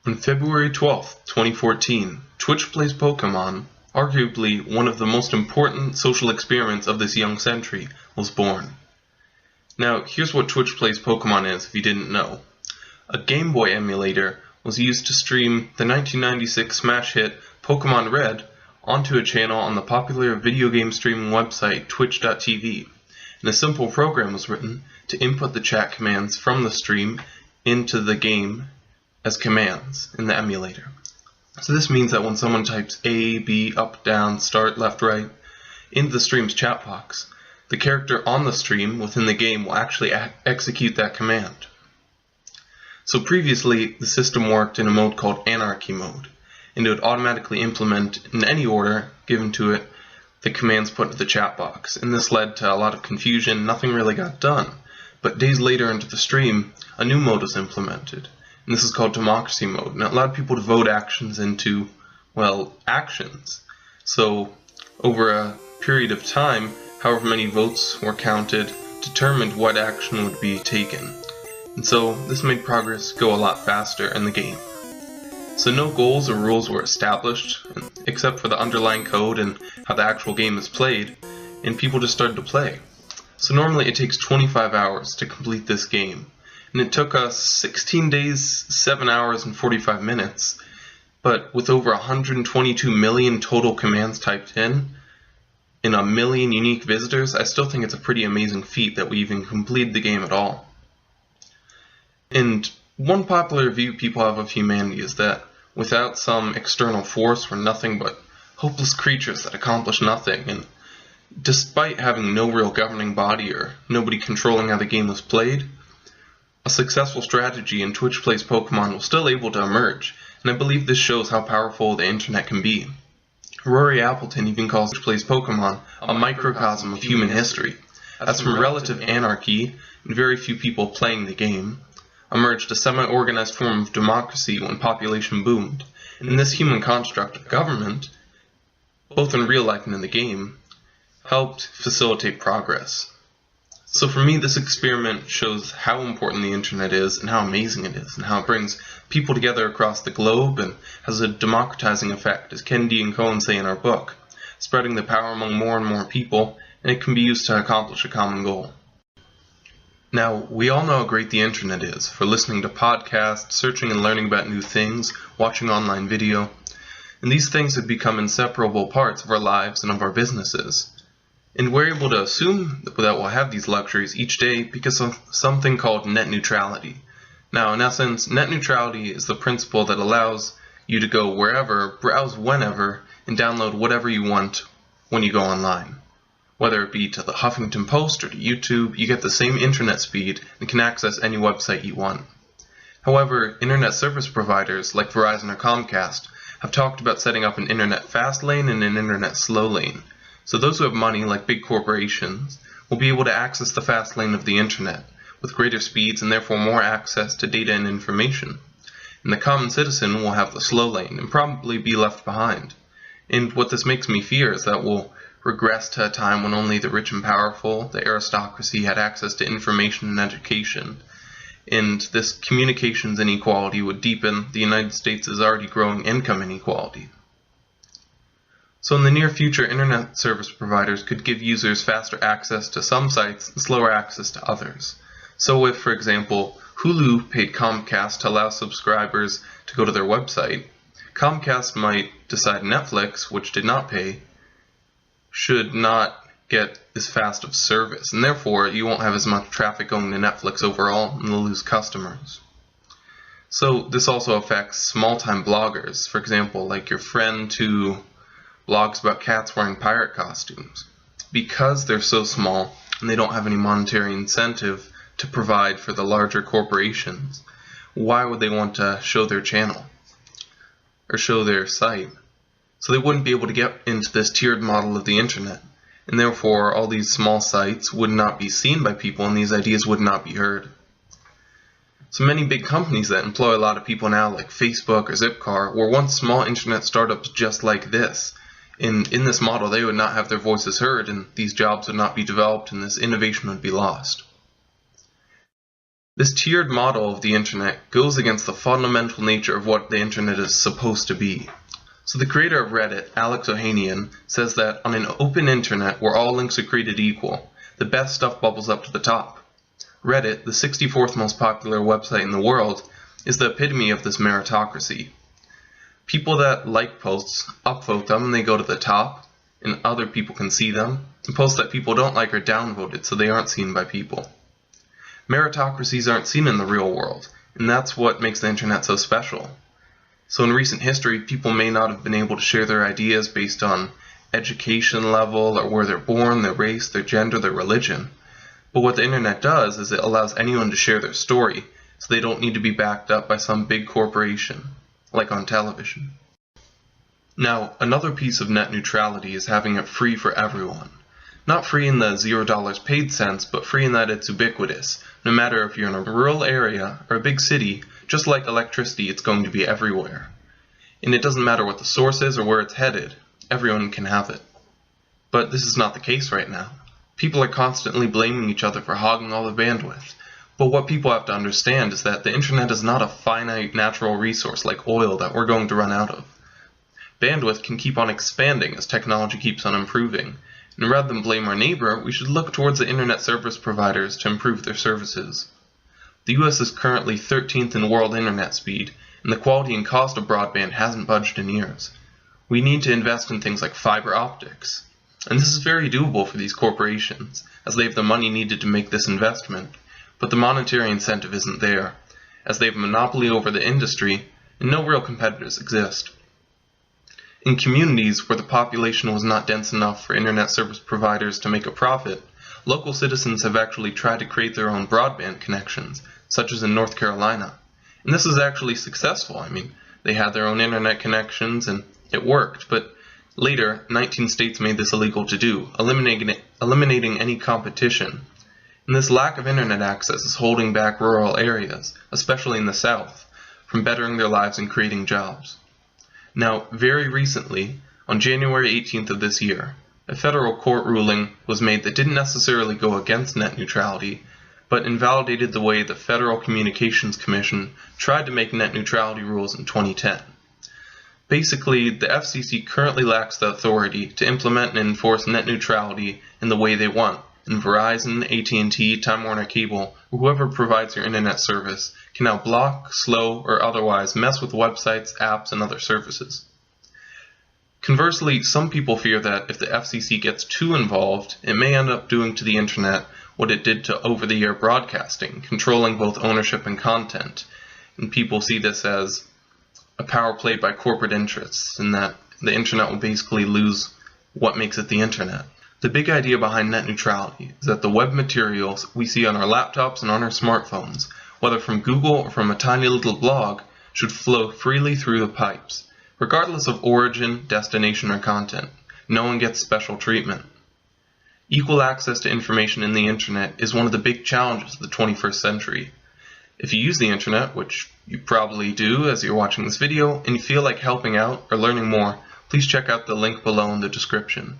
On February 12, 2014, Twitch Plays Pokemon, arguably one of the most important social experiments of this young century, was born. Now, here's what Twitch Plays Pokemon is if you didn't know. A Game Boy emulator was used to stream the 1996 smash hit Pokemon Red onto a channel on the popular video game streaming website Twitch.tv, and a simple program was written to input the chat commands from the stream into the game as commands in the emulator. So this means that when someone types A, B, up, down, start, left, right into the stream's chat box, the character on the stream within the game will actually execute that command. So previously, the system worked in a mode called Anarchy mode, and it would automatically implement in any order given to it the commands put into the chat box, and this led to a lot of confusion. Nothing really got done. But days later into the stream, a new mode was implemented, and this is called Democracy mode, and it allowed people to vote actions into, well, actions. So over a period of time, however many votes were counted determined what action would be taken. And so this made progress go a lot faster in the game. So no goals or rules were established, except for the underlying code and how the actual game is played, and people just started to play. So normally it takes 25 hours to complete this game, and it took us 16 days, 7 hours, and 45 minutes, but with over 122 million total commands typed in a million unique visitors, I still think it's a pretty amazing feat that we even completed the game at all. And one popular view people have of humanity is that without some external force, we're nothing but hopeless creatures that accomplish nothing, and despite having no real governing body or nobody controlling how the game was played, a successful strategy in Twitch Plays Pokemon was still able to emerge, and I believe this shows how powerful the internet can be. Rory Appleton even calls Twitch Plays Pokemon a microcosm of human history, as from relative anarchy and very few people playing the game, emerged a semi-organized form of democracy when population boomed, and this human construct of government, both in real life and in the game, helped facilitate progress. So for me, this experiment shows how important the internet is and how amazing it is, and how it brings people together across the globe and has a democratizing effect, as Kennedy and Cohen say in our book, spreading the power among more and more people, and it can be used to accomplish a common goal. Now, we all know how great the internet is for listening to podcasts, searching and learning about new things, watching online video, and these things have become inseparable parts of our lives and of our businesses. And we're able to assume that we'll have these luxuries each day because of something called net neutrality. Now, in essence, net neutrality is the principle that allows you to go wherever, browse whenever, and download whatever you want when you go online. Whether it be to the Huffington Post or to YouTube, you get the same internet speed and can access any website you want. However, internet service providers like Verizon or Comcast have talked about setting up an internet fast lane and an internet slow lane. So those who have money, like big corporations, will be able to access the fast lane of the internet with greater speeds and therefore more access to data and information. And the common citizen will have the slow lane and probably be left behind. And what this makes me fear is that we'll regress to a time when only the rich and powerful, the aristocracy, had access to information and education. And this communications inequality would deepen the United States' already growing income inequality. So in the near future, internet service providers could give users faster access to some sites and slower access to others. So if, for example, Hulu paid Comcast to allow subscribers to go to their website, Comcast might decide Netflix, which did not pay, should not get as fast of service, and therefore you won't have as much traffic going to Netflix overall, and they'll lose customers. So this also affects small-time bloggers, for example, like your friend who blogs about cats wearing pirate costumes. Because they're so small and they don't have any monetary incentive to provide for the larger corporations, why would they want to show their channel or show their site? So they wouldn't be able to get into this tiered model of the internet, and therefore all these small sites would not be seen by people and these ideas would not be heard. So many big companies that employ a lot of people now, like Facebook or Zipcar, were once small internet startups just like this. In this model, they would not have their voices heard, and these jobs would not be developed, and this innovation would be lost. This tiered model of the internet goes against the fundamental nature of what the internet is supposed to be. So the creator of Reddit, Alex Ohanian, says that on an open internet where all links are created equal, the best stuff bubbles up to the top. Reddit, the 64th most popular website in the world, is the epitome of this meritocracy. People that like posts upvote them and they go to the top, and other people can see them, and posts that people don't like are downvoted so they aren't seen by people. Meritocracies aren't seen in the real world, and that's what makes the internet so special. So in recent history, people may not have been able to share their ideas based on education level or where they're born, their race, their gender, their religion. But what the internet does is it allows anyone to share their story, so they don't need to be backed up by some big corporation, like on television. Now, another piece of net neutrality is having it free for everyone. Not free in the $0 paid sense, but free in that it's ubiquitous. No matter if you're in a rural area or a big city, just like electricity, it's going to be everywhere. And it doesn't matter what the source is or where it's headed, everyone can have it. But this is not the case right now. People are constantly blaming each other for hogging all the bandwidth. But what people have to understand is that the internet is not a finite natural resource like oil that we're going to run out of. Bandwidth can keep on expanding as technology keeps on improving. And rather than blame our neighbor, we should look towards the internet service providers to improve their services. The US is currently 13th in world internet speed, and the quality and cost of broadband hasn't budged in years. We need to invest in things like fiber optics. And this is very doable for these corporations, as they have the money needed to make this investment, but the monetary incentive isn't there, as they have a monopoly over the industry, and no real competitors exist. In communities where the population was not dense enough for internet service providers to make a profit, local citizens have actually tried to create their own broadband connections, such as in North Carolina. And this is actually successful. I mean, they had their own internet connections and it worked, but later, 19 states made this illegal to do, eliminating any competition. And this lack of internet access is holding back rural areas, especially in the South, from bettering their lives and creating jobs. Now, very recently, on January 18th of this year, a federal court ruling was made that didn't necessarily go against net neutrality, but invalidated the way the Federal Communications Commission tried to make net neutrality rules in 2010. Basically, the FCC currently lacks the authority to implement and enforce net neutrality in the way they want, and Verizon, AT&T, Time Warner Cable, or whoever provides your internet service can now block, slow, or otherwise mess with websites, apps, and other services. Conversely, some people fear that if the FCC gets too involved, it may end up doing to the internet what it did to over-the-air broadcasting, controlling both ownership and content. And people see this as a power play by corporate interests, and that the internet will basically lose what makes it the internet. The big idea behind net neutrality is that the web materials we see on our laptops and on our smartphones, whether from Google or from a tiny little blog, should flow freely through the pipes, regardless of origin, destination, or content. No one gets special treatment. Equal access to information in the internet is one of the big challenges of the 21st century. If you use the internet, which you probably do as you're watching this video, and you feel like helping out or learning more, please check out the link below in the description.